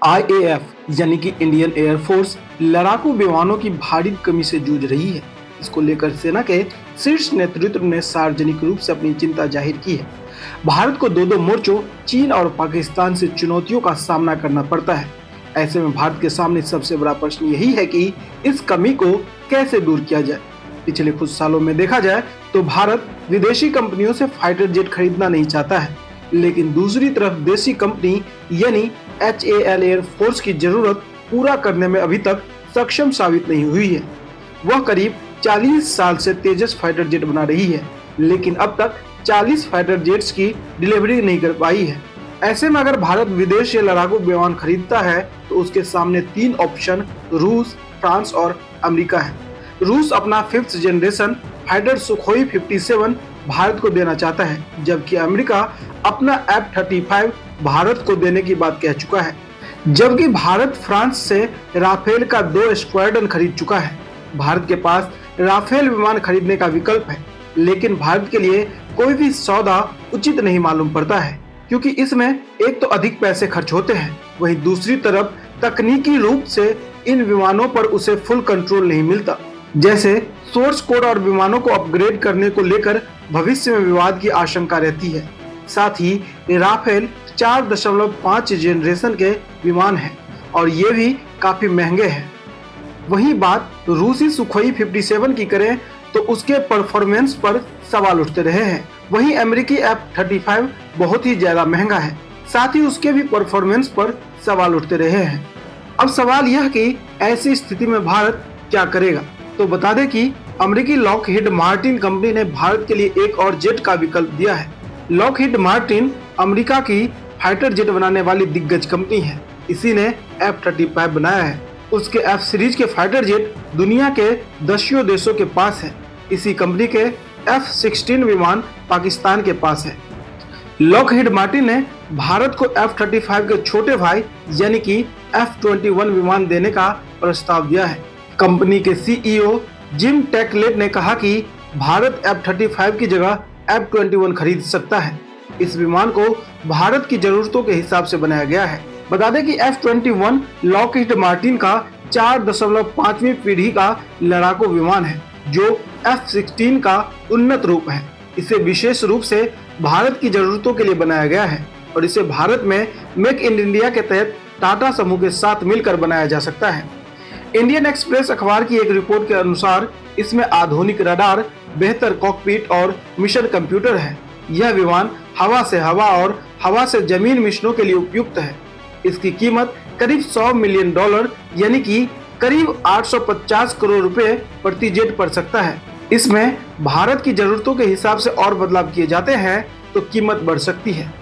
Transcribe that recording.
IAF यानी कि Indian air force लड़ाकू विमानों की भारी कमी से जूझ रही है। इसको लेकर सेना के शीर्ष नेतृत्व ने सार्वजनिक रूप से अपनी चिंता जाहिर की है। भारत को दो मोर्चों चीन और पाकिस्तान से चुनौतियों का सामना करना पड़ता है। ऐसे में भारत के सामने सबसे बड़ा प्रश्न यही है कि इस कमी को कैसे दूर किया जाए। पिछले कुछ सालों में देखा जाए तो भारत विदेशी कंपनियों से फाइटर जेट खरीदना नहीं चाहता है, लेकिन दूसरी तरफ देसी कंपनी यानी HAL एयरफोर्स की जरूरत पूरा करने में अभी तक सक्षम साबित नहीं हुई है। वह करीब 40 साल से तेजस फाइटर जेट बना रही है, लेकिन अब तक 40 फाइटर जेट्स की डिलीवरी नहीं कर पाई है। ऐसे में अगर भारत विदेश से लड़ाकू विमान खरीदता है तो उसके सामने 3 ऑप्शन रूस, फ्रांस और अमेरिका है। रूस अपना 5th generation fighter Sukhoi 57 Bharat को देना चाहता है, जबकि अमेरिका अपना F-35 भारत को देने की बात कह चुका है। जबकि भारत फ्रांस से राफेल का 2 स्क्वाड्रन खरीद चुका है। भारत के पास राफेल विमान खरीदने का विकल्प है, लेकिन भारत के लिए कोई भी सौदा उचित नहीं मालूम पड़ता है, क्योंकि इसमें एक तो अधिक पैसे खर्च होते हैं, वहीं दूसरी तरफ तकनीकी रूप से इन विमानों पर उसे फुल कंट्रोल नहीं मिलता। जैसे सोर्स कोड और विमानों को अपग्रेड करने को लेकर भविष्य में विवाद की आशंका रहती है। साथ ही राफेल 4.5 जनरेशन के विमान हैं और ये भी काफी महंगे हैं। वहीं बात रूसी सुखोई 57 की करें तो उसके परफॉर्मेंस पर सवाल उठते रहे हैं। वहीं अमेरिकी F-35 बहुत ही ज्यादा महंगा है, साथ ही उसके भी परफॉर्मेंस पर सवाल उठते रहे हैं। अब सवाल यह कि ऐसी स्थिति में भारत क्या करेगा। तो बता दें कि अमेरिकी लॉकहीड मार्टिन कंपनी ने भारत के लिए एक और जेट का विकल्प दिया है। लॉकहीड मार्टिन अमेरिका की फाइटर जेट बनाने वाली दिग्गज कंपनी है। इसी ने F-35 बनाया है। उसके F सीरीज के फाइटर जेट दुनिया के दसियों देशों के पास है। इसी कंपनी के F-16 विमान पाकिस्तान के पास है। लॉकहीड मार्टिन ने भारत को F-35 के छोटे भाई यानी कि F-21 विमान देने का प्रस्ताव दिया है। कंपनी के CEO जिम टेकलेट ने कहा कि भारत F-35 की जगह F-21 खरीद सकता है। इस विमान को भारत की जरूरतों के हिसाब से बनाया गया है। बता दें कि F-21 लॉकहीड मार्टिन का 4.5वीं पीढ़ी का लड़ाकू विमान है, जो F-16 का उन्नत रूप है। इसे विशेष रूप से भारत की जरूरतों के लिए बनाया गया है और इसे भारत में मेक इन इंडिया के तहत टाटा समूह के साथ मिलकर बनाया जा सकता है। इंडियन एक्सप्रेस अखबार की एक रिपोर्ट के अनुसार इसमें आधुनिक रडार, बेहतर कॉकपिट और मिशन कंप्यूटर है। यह विमान हवा से हवा और हवा से जमीन मिशनों के लिए उपयुक्त है। इसकी कीमत करीब $100 मिलियन यानी कि करीब 850 करोड़ रुपए प्रति जेट पड़ सकता है। इसमें भारत की जरूरतों के हिसाब से और बदलाव किए जाते हैं तो कीमत बढ़ सकती है।